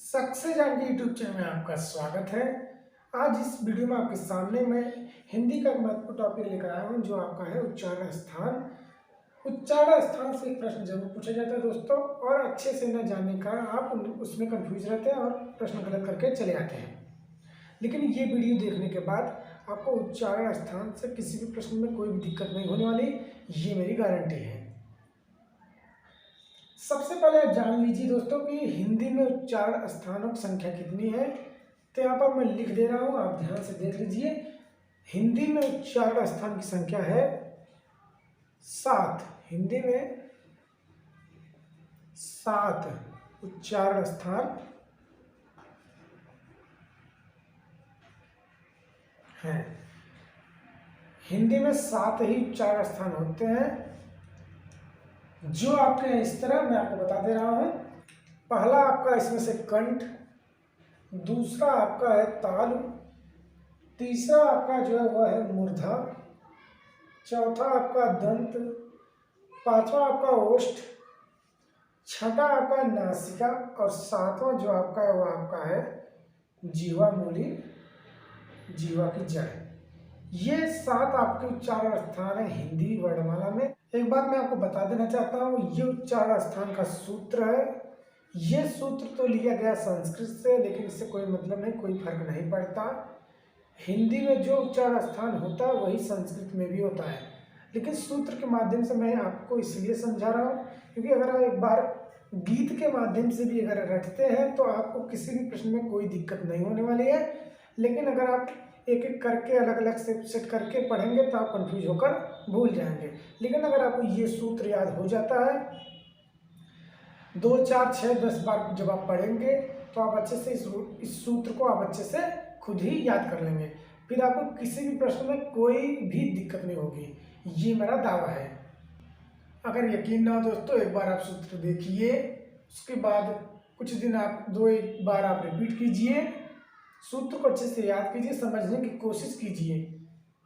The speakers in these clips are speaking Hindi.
सक्सेस जान के यूट्यूब चैनल में आपका स्वागत है। आज इस वीडियो में आपके सामने मैं हिंदी का एक महत्वपूर्ण टॉपिक लेकर आया हूं जो आपका है उच्चारण स्थान। उच्चारण स्थान से एक प्रश्न जरूर पूछा जाता है दोस्तों, और अच्छे से न जानने का आप उसमें कंफ्यूज रहते हैं और प्रश्न गलत करके चले आते हैं। लेकिन ये वीडियो देखने के बाद आपको उच्चारण स्थान से किसी भी प्रश्न में कोई भी दिक्कत नहीं होने वाली, ये मेरी गारंटी है। सबसे पहले आप जान लीजिए दोस्तों कि हिंदी में उच्चारण स्थानों की संख्या कितनी है। तो यहाँ पर मैं लिख दे रहा हूँ, आप ध्यान से देख लीजिए। हिंदी में उच्चारण स्थान की संख्या है 7। हिंदी में 7 उच्चारण स्थान है। हिंदी में 7 ही उच्चारण स्थान होते हैं जो आपके हैं इस तरह मैं आपको बता दे रहा हूं। पहला आपका इसमें से कंठ, दूसरा आपका है तालु, तीसरा आपका जो है वह है मूर्धा, चौथा आपका दंत, पांचवा आपका ओष्ठ, छठा आपका नासिका और सातवां जो आपका है वह आपका है जीवा मूली, जीवा की जड़। ये 7 आपके उच्चारण स्थान है हिंदी वर्णमाला में। एक बात मैं आपको बता देना चाहता हूँ, ये उच्चारण स्थान का सूत्र है। ये सूत्र तो लिया गया संस्कृत से, लेकिन इससे कोई मतलब नहीं, कोई फर्क नहीं पड़ता। हिंदी में जो उच्चारण स्थान होता है वही संस्कृत में भी होता है, लेकिन सूत्र के माध्यम से मैं आपको इसलिए समझा रहा हूँ क्योंकि अगर आप एक बार गीत के माध्यम से भी अगर रटते हैं तो आपको किसी भी प्रश्न में कोई दिक्कत नहीं होने वाली है। लेकिन अगर आप एक एक करके अलग अलग से सेट करके पढ़ेंगे तो आप कंफ्यूज होकर भूल जाएंगे। लेकिन अगर आपको ये सूत्र याद हो जाता है 2, 4, 6, 10 बार जब आप पढ़ेंगे तो आप अच्छे से इस सूत्र को आप अच्छे से खुद ही याद कर लेंगे। फिर आपको किसी भी प्रश्न में कोई भी दिक्कत नहीं होगी, ये मेरा दावा है। अगर यकीन ना हो दोस्तों, एक बार आप सूत्र देखिए, उसके बाद कुछ दिन आप 2-1 बार आप रिपीट कीजिए, सूत्र को अच्छे से याद कीजिए, समझने की कोशिश कीजिए।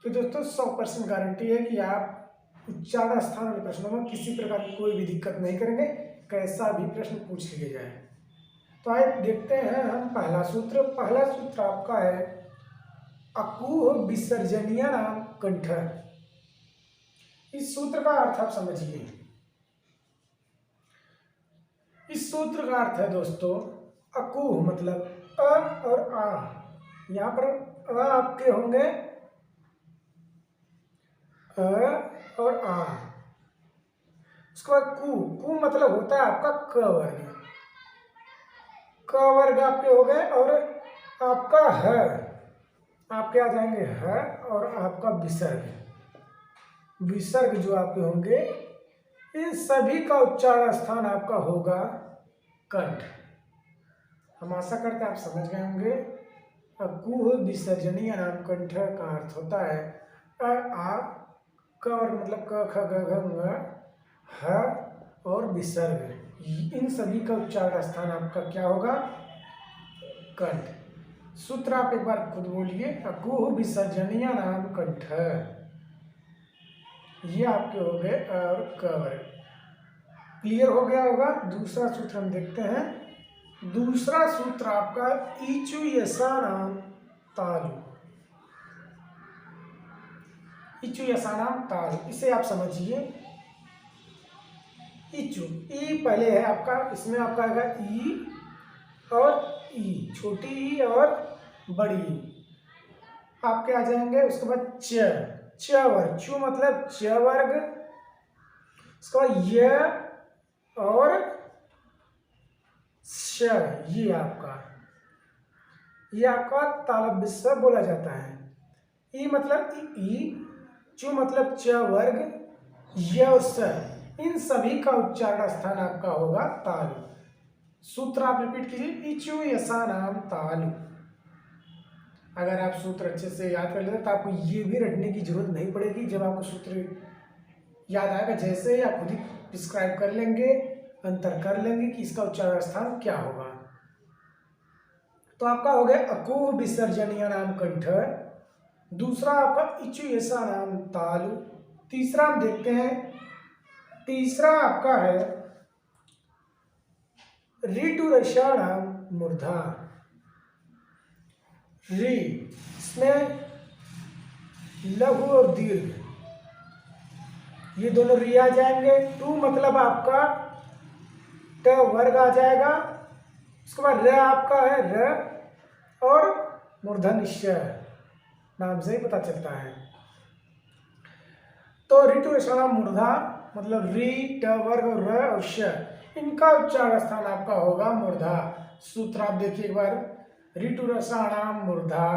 तो दोस्तों 100% गारंटी है कि आप उच्चारण स्थान वाले प्रश्नों में किसी प्रकार की कोई भी दिक्कत नहीं करेंगे, कैसा भी प्रश्न पूछ लिया जाए। तो आइए देखते हैं हम पहला सूत्र। पहला सूत्र आपका है अकूह विसर्जनीय नाम कंठ। इस सूत्र का अर्थ आप समझिए। इस सूत्र का अर्थ है दोस्तों, अकूह मतलब अ और आ। यहाँ पर अ आपके होंगे अ और आ। उसके बाद कु, कु मतलब होता है आपका क वर्ग। क वर्ग आपके हो गए, और आपका ह आपके आ जाएंगे ह, और आपका विसर्ग, विसर्ग जो आपके होंगे, इन सभी का उच्चारण स्थान आपका होगा कंठ। हम आशा करते हैं आप समझ गए होंगे। अकूह विसर्जनीय नाम कंठ का अर्थ होता है अ आ, क वर्ग मतलब क ख ग घ ङ, ह और विसर्ग, इन सभी का उच्चारण स्थान आपका क्या होगा? कंठ। सूत्र आप एक बार खुद बोलिए, अकूह विसर्जनीय नाम कंठ। ये आपके हो गए और क वर्ग। क्लियर हो गया होगा। दूसरा सूत्र हम देखते हैं। दूसरा सूत्र आपका ईचु यसा नाम तालु। ईचु यसा नाम तालु, इसे आप समझिए। ईचु, ई पहले है आपका, इसमें आपका आएगा ई और ई, छोटी ई और बड़ी ई आपके आ जाएंगे। उसके बाद च वर्ग, चु मतलब च वर्ग, उसके बाद य और श, ये आपका तालव्य स बोला जाता है। ई मतलब ई, चु मतलब च वर्ग, य और स, इन सभी का उच्चारण स्थान आपका होगा तालु। सूत्र आप रिपीट कीजिए, इचु यसा नाम तालु। अगर आप सूत्र अच्छे से याद कर लेते तो आपको ये भी रटने की जरूरत नहीं पड़ेगी। जब आपको सूत्र याद आएगा, जैसे ही आप खुद ही डिस्क्राइब कर लेंगे, अंतर कर लेंगे कि इसका उच्चारण स्थान क्या होगा। तो आपका हो गया अकूह विसर्जनीय नाम कंठ। दूसरा आपका इचु यसा नाम तालु। तीसरा हम देखते हैं, तीसरा आपका है ऋटुरषाण मूर्धा। री, इसमें लघु और दीर्घ ये दोनों री आ जाएंगे। टू मतलब आपका ट वर्ग आ जाएगा। उसके बाद र आपका है र और मूर्धन श, नाम से ही पता चलता है। तो ऋटुरषाण मूर्धा मतलब री, ट वर्ग और र और श, इनका उच्चारण स्थान आपका होगा मूर्धा। सूत्र आप देखिए एक बार, ऋटुरषाण मूर्धा,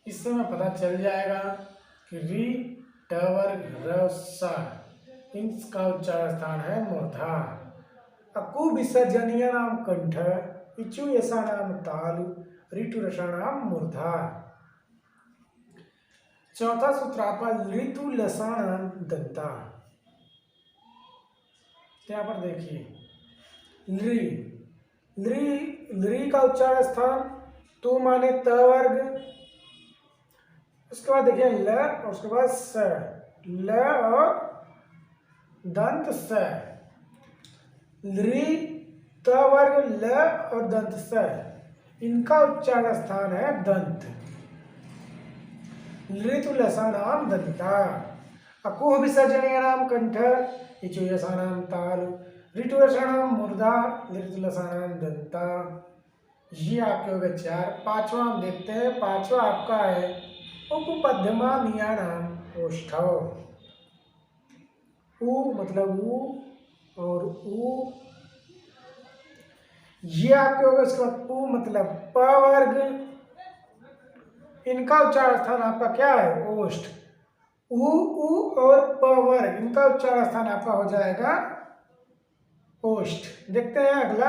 इससे हमें पता चल जाएगा कि री, ट वर्ग, र, स, इनका उच्चारण स्थान है मूर्धा। अकु विसर्जनीय नाम कंठ, इचु यशा नाम तालु, ऋटुरषाण मूर्धा। चौथा सूत्र आपका ऋतु लसाण दंता। यहाँ पर देखिए लृ, लृ का उच्चारण स्थान तु माने त वर्ग, उसके बाद देखिए ल और उसके बाद स, ल और दंत स, लृ, त वर्ग, ल और दंत स, इनका उच्चारण स्थान है दंत। ऋतु लसाणाम दंता। अकुह विसर्जनीय नाम कंठ, इचु यसानाम ताल, ऋटुरषाणाम मूर्धा, ऋतु लसाणाम दंता। ये आपके हो गए चार। पांचवा हम देखते हैं। पांचवा आपका है उपपद्यमानीया नाम ओष्ठव। उ मतलब उ और उ, ये आपके हो गए। उसके बाद पु मतलब प वर्ग, इनका उच्चारण स्थान आपका क्या है ओष्ठ। उ और प वर्ग, इनका उच्चारण स्थान आपका हो जाएगा ओष्ठ। देखते हैं अगला,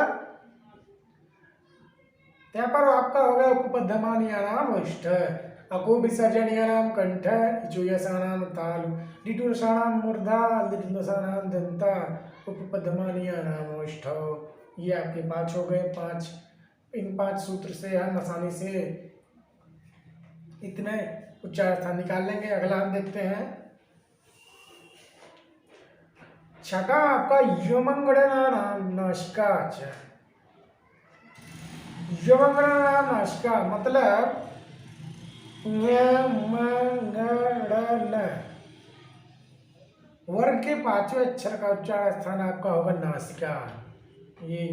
यहाँ पर आपका हो गया उपपद्यमानीय नाम ओष्ठ, अको विसर्जनीय नाम कंठ, इचुयसानाम तालु, ऋटुरषाणाम मूर्धा, ऋटुलसानाम दंता, उपपद्यमानीय नाम ओष्ठ। ये आपके पांच हो गए। पांच, इन पांच सूत्र से हम आसानी से इतने उच्चारण स्थान निकाल लेंगे। अगला हम देखते हैं छठा आपका यमंगणना नाम नासिका। यमंगणना नाम नासिका मतलब वर्ग के पांचवें अक्षर का उच्चारण स्थान आपका होगा नासिका। ये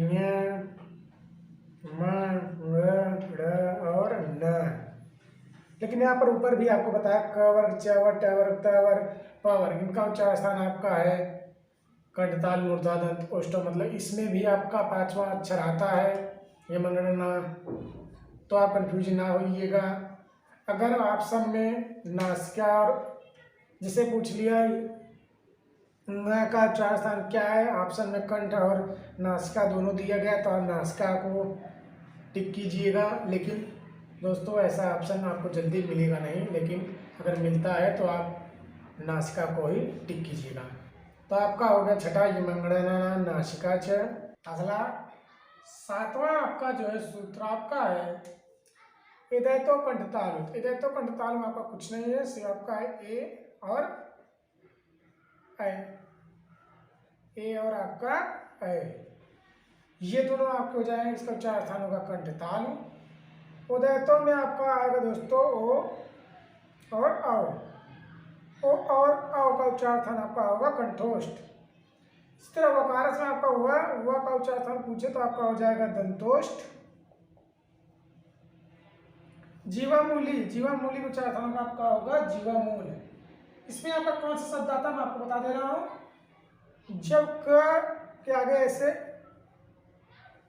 और न, लेकिन यहाँ पर ऊपर भी आपको बताया क वर्ग, च वर्ग, ट वर्ग, त वर्ग, प वर्ग, इनका उच्चारण स्थान आपका है कंठ, ताल, मूर्धा, दंत, ओष्ठ। मतलब इसमें भी आपका पांचवा अक्षर आता है यमंगणना। तो आप कंफ्यूज ना होइएगा। अगर ऑप्शन में नासिका और जिसे पूछ लिया न का उच्चारण स्थान क्या है, ऑप्शन में कंठ और नासिका दोनों दिया गया, तो आप नासिका को टिक कीजिएगा। लेकिन दोस्तों ऐसा ऑप्शन आपको जल्दी मिलेगा नहीं, लेकिन अगर मिलता है तो आप नासिका को ही टिक कीजिएगा। तो आपका हो गया छठा यमंगणना नासिका च। अगला सातवां आपका जो है सूत्र आपका है इदैतो कंठतालु। इदैतो कंठतालु आपका कुछ नहीं है, सिर्फ आपका है ए और ए और आपका ए, ये दोनों आपके हो जाएंगे। इसका उच्चारण स्थान होगा कंठतालु। उदैतो में आपका आएगा दोस्तों ओ और औ। ओ और औ का उच्चारण स्थान आपका होगा कंठोष्ठ। इस तरह वकारस में आपका हुआ का उच्चारण स्थान पूछे तो आपका हो जाएगा दंतोष्ठ। जीवामूली, जीवामूली का उच्चारण स्थान आपका होगा जीवामूल। इसमें आपका कौन सा शब्द आता है मैं आपको बता दे रहा हूं। जब क के आगे ऐसे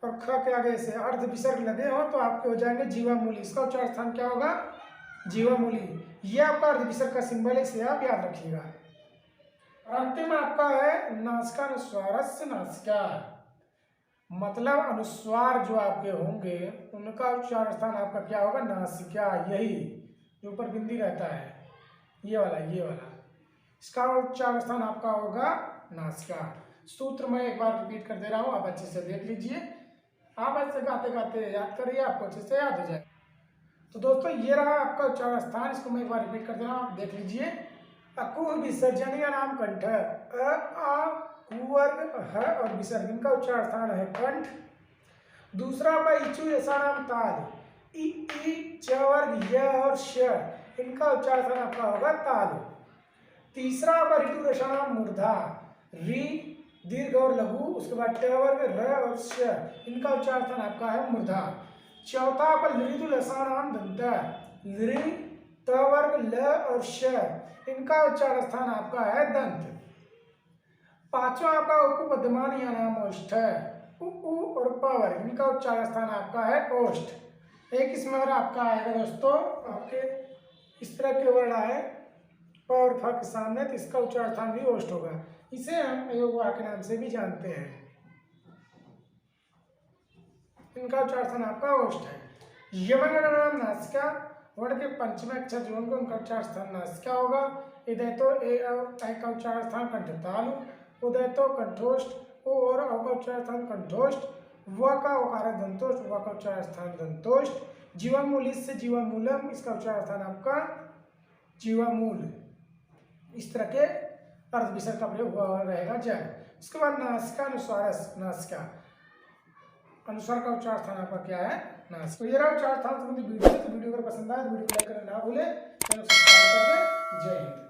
और ख के आगे ऐसे अर्ध विसर्ग लगे हो तो आपके हो जाएंगे जीवामूली। इसका उच्चारण स्थान क्या होगा जीवामूली। ये आपका अर्ध विसर्ग का सिंबल है, इसे आप याद रखिएगा। और अंतिम आपका है नासिकानुस्वारस्य नासिका, मतलब अनुस्वार जो आपके होंगे उनका उच्चारण स्थान आपका क्या होगा नासिका। यही जो ऊपर बिंदी रहता है ये वाला, ये वाला, इसका उच्चारण स्थान आपका होगा नासिका। सूत्र मैं एक बार रिपीट कर दे रहा हूं, आप अच्छे से देख लीजिए। आप ऐसे गाते गाते याद करिए, आपको अच्छे से याद हो जाए। तो दोस्तों ये रहा आपका उच्चारण स्थान, इसको मैं एक बार रिपीट कर दे रहा हूं, आप देख लीजिए। अकुह विसर्जनीय नाम कंठ, अ आ कु वर्ग ह और विसर्ग, इनका उच्चारण स्थान है कंठ। दूसरा आपका इचु यशाणाम ताल, इ च वर्ग य और श, इनका उच्चारण आपका होगा तालु। तीसरा आपका ऋतु रसाणाम मूर्धा, री दीर्घ और लघु, उसके बाद ट वर्ग र और श, इनका उच्चारण आपका है मूर्धा। चौथा आपका ऋतु रसाणाम दंत, ऋ त वर्ग ल और श, इनका उच्चारण स्थान आपका है दंत। पांचवा आपका उपपद्यमान या नाम ओष्ठ, उ और प वर्ग, इनका उच्चारण स्थान आपका है ओष्ठ। एक इसमें और आपका आएगा दोस्तों, आपके इस तरह के वर्ड आए प और फ के सामने, तो इसका उच्चारण स्थान भी ओष्ठ होगा। इसे हम अयोगवा के नाम से भी जानते हैं, इनका उच्चारण स्थान आपका ओष्ठ है। यमगणनाम नासिका, वर्ण के पंचमे अक्षर जो होंगे उनका उच्चारण स्थान नासिका होगा। इधर तो ए और ऐ का उच्चारण स्थान कंठतालु, उदय तो कंठोष्ठ, ओ और औ का उच्चारण स्थान कंठोष्ठ, व का ओकार दंतोष्ठ, व का उच्चारण स्थान दंतोष्ठ। जीवामूल से जीवामूलम, इसका उच्चारण स्थान आपका जीवामूल। इस तरह के अर्ध विसर्ग का प्रयोग हुआ रहेगा जय। उसके बाद नासिका अनुस्वार, नासिका अनुस्वार का उच्चारण स्थान आपका क्या है नासिका। तो ये रहा उच्चारण स्थान संबंधी वीडियो। तो वीडियो अगर पसंद आए तो वीडियो को लाइक करना ना भूले, चैनल सब्सक्राइब करके जय हिंद।